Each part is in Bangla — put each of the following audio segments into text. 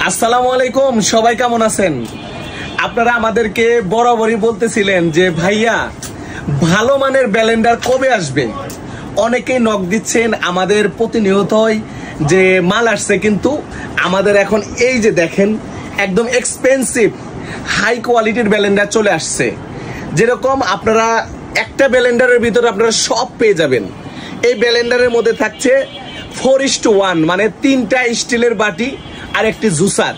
আসসালামু আলাইকুম, সবাই কেমন আছেন? আপনারা আমাদেরকে বরাবরই বলতেছিলেন যে ভাইয়া ভালো মানের ব্লেন্ডার কবে আসবে। অনেকেই নক দিচ্ছেন আমাদের প্রতিনিয়তই যে মাল আসছে, কিন্তু আমাদের এখন এই যে দেখেন একদম এক্সপেন্সিভ হাই কোয়ালিটির ব্লেন্ডার চলে আসছে। যেরকম আপনারা একটা ব্লেন্ডারের ভিতরে আপনারা সব পেয়ে যাবেন। এই ব্লেন্ডারের মধ্যে থাকছে 4:1, মানে 3টা স্টিলের বাটি আর একটি জুসার।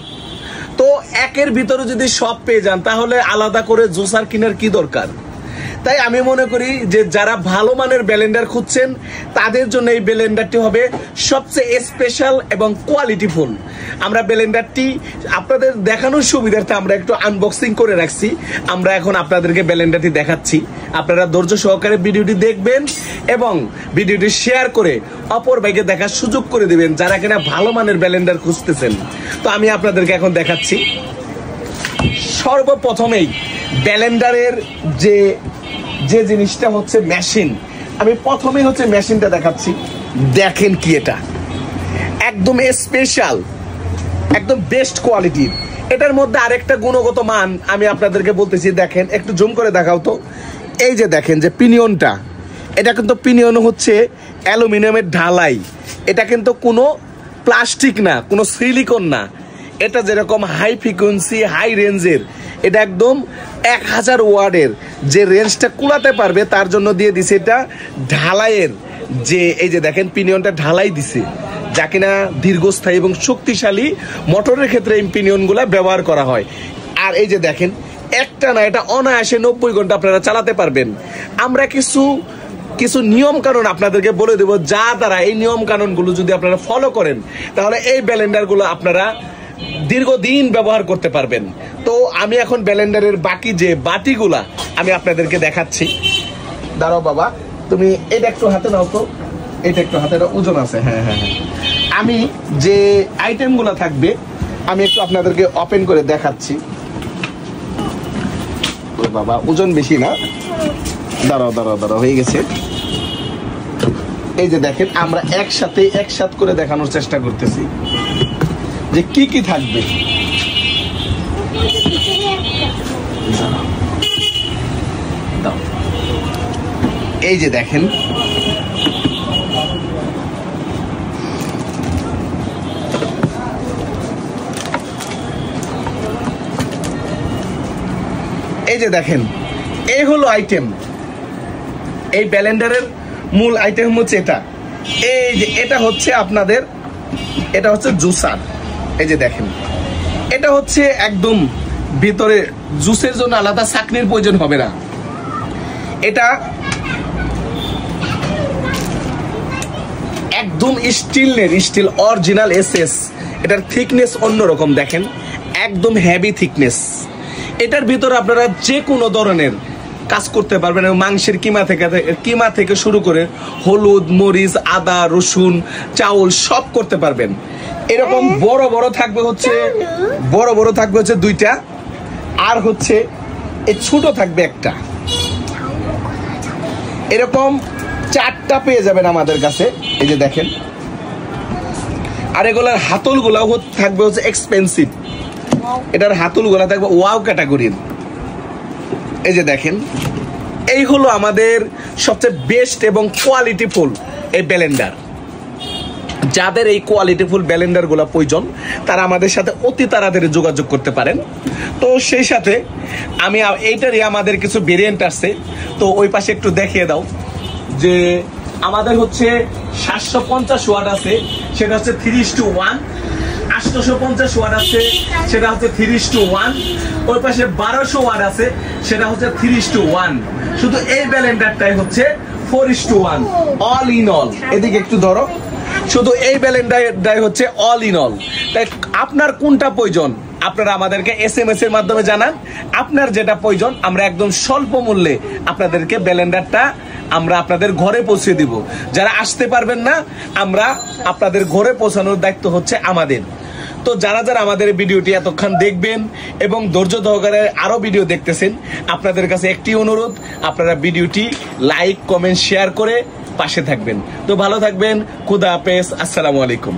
তো একের ভিতরে যদি সব পেয়ে যান তাহলে আলাদা করে জুসার কেনার কি দরকার? তাই আমি মনে করি যে যারা ভালো মানের ব্লেন্ডার খুঁজছেন তাদের জন্য এই ব্লেন্ডারটি হবে সবচেয়ে স্পেশাল এবং কোয়ালিটিফুল। আমরা ব্লেন্ডারটি আপনাদের দেখানোর সুবিধার্থে আমরা একটু আনবক্সিং করে রাখছি। আমরা এখন আপনাদেরকে ব্লেন্ডারটি দেখাচ্ছি। আপনারা ধৈর্য সহকারে ভিডিওটি দেখবেন এবং ভিডিওটি শেয়ার করে অপর ভাইকে দেখার সুযোগ করে দিবেন যারা কিনা ভালো মানের ব্লেন্ডার খুঁজতেছেন। তো আমি আপনাদেরকে এখন দেখাচ্ছি। সর্বপ্রথমেই ব্লেন্ডারের যে জিনিসটা হচ্ছে মেশিন। আমি প্রথমেই হচ্ছে মেশিনটা দেখাচ্ছি। দেখেন কি, এটা একদম স্পেশাল, একদম বেস্ট কোয়ালিটির। এটার মধ্যে আরেকটা গুণগত মান আমি আপনাদেরকে বলতেছি। দেখেন, একটু জুম করে দেখাও তো। এই যে দেখেন যে পিনিয়নটা, এটা কিন্তু পিনিয়ন হচ্ছে অ্যালুমিনিয়ামের ঢালাই। এটা কিন্তু কোনো প্লাস্টিক না, কোনো সিলিকন না। এটা যেরকম হাই ফ্রিকোয়েন্সি হাই রেঞ্জের, এটা একদম 1000 ওয়াটের যে রেঞ্জটা কুলাতে পারবে তার জন্য দিয়ে দিছে এটা ঢালাইয়ের। যে এই যে দেখেন পিনিয়নটা ঢালাই দিছে, যা কিনা দীর্ঘস্থায়ী এবং শক্তিশালী মোটরের ক্ষেত্রে এই পিনিয়নগুলা ব্যবহার করা হয়। আর এই যে দেখেন একটা না, এটা অনায়াসে 90 ঘন্টা আপনারা চালাতে পারবেন। আমরা কিছু নিয়ম কানুন আপনাদেরকে বলে দেব, যা দ্বারা এই নিয়ম কানুনগুলো যদি আপনারা ফলো করেন তাহলে এই ব্লেন্ডারগুলো আপনারা দীর্ঘদিন ব্যবহার করতে পারবেন। তো আমি এখন ব্লেন্ডারের বাকি যে বাটিগুলা আমি আপনাদেরকে দেখাচ্ছি। দাঁড়াও বাবা, তুমি এটা একটু হাতে নাও তো। এটা একটু হাতে ওজন আছে। হ্যাঁ হ্যাঁ হ্যাঁ, আমি যে আইটেমগুলো থাকবে আমি একটু আপনাদেরকে ওপেন করে দেখাচ্ছি। বাবা ওজন বেশি না, দাঁড়াও দাঁড়াও দাঁড়াও, হয়ে গেছে। এই যে দেখেন আমরা একসাথে করে দেখানোর চেষ্টা করতেছি যে কি কি থাকবে। এই যে দেখেন এই হলো আইটেম। এই ব্লেন্ডারের মূল আইটেম হচ্ছে এটা। এই যে এটা হচ্ছে আপনাদের, এটা হচ্ছে জুসার। এই যে দেখেন এটা হচ্ছে একদম ভিতরে জুসের জন্য আলাদা ছাঁকনির প্রয়োজন হবে না। এটা একদম স্টিল অরিজিনাল এসএস। এটার থিকনেস অন্যরকম, দেখেন একদম হেভি থিকনেস। এটার ভিতরে আপনারা যে কোনো ধরনের কাজ করতে পারবেন। মাংসের কিমা থেকে শুরু করে হলুদ, মরিচ, আদা, রসুন, চাউল সব করতে পারবেন। এরকম বড় বড় থাকবে হচ্ছে 2টা, আর হচ্ছে এই ছোট থাকবে একটা। এরকম 4টা পেয়ে যাবেন আমাদের কাছে। এই যে দেখেন, আর এগুলার হাতলগুলাও থাকবে হচ্ছে এক্সপেন্সিভ। এটার হাতলগুলা থাকবে ওয়াও ক্যাটাগরির। এই যে দেখেন, এই হলো আমাদের সবচেয়ে বেস্ট এবং কোয়ালিটিফুল এই ব্লেন্ডার। যাদের এই কোয়ালিটিফুল ব্লেন্ডার গুলা প্রয়োজন তারা আমাদের সাথে অতি তাড়াতাড়ি যোগাযোগ করতে পারেন। তো সেই সাথে আমি এইটারই আমাদের কিছু ভেরিয়েন্ট আছে, তো ওই পাশে একটু দেখিয়ে দাও। যে আমাদের হচ্ছে 750 ওয়াট আছে, সেটা হচ্ছে 3:1। 850 ওয়াট আছে, সেটা হচ্ছে 3:1। ওই পাশে 1200 ওয়াট আছে, সেটা হচ্ছে 3:1। শুধু এই ব্লেন্ডারটাই হচ্ছে 4:1, অল ইন অল। এদিকে একটু ধরো, শুধু এই ব্লেন্ডারটাই হচ্ছে অল ইন অল। তাই আপনার কোনটা প্রয়োজন আপনারা আমাদেরকে SMS এর মাধ্যমে জানান। আপনার যেটা প্রয়োজন আমরা একদম স্বল্প মূল্যে আপনাদেরকে ব্লেন্ডারটা আমরা আপনাদের ঘরে পৌঁছে দিব। যারা আসতে পারবেন না, আমরা আপনাদের ঘরে পৌঁছানোর দায়িত্ব হচ্ছে আমাদের। তো যারা আমাদের ভিডিওটি এতক্ষণ দেখবেন এবং ধৈর্য সহকারে আরো ভিডিও দেখতেছেন, আপনাদের কাছে একটি অনুরোধ, আপনারা ভিডিওটি লাইক, কমেন্ট, শেয়ার করে পাশে থাকবেন। তো ভালো থাকবেন। খুদা হাফেজ। আসসালামু আলাইকুম।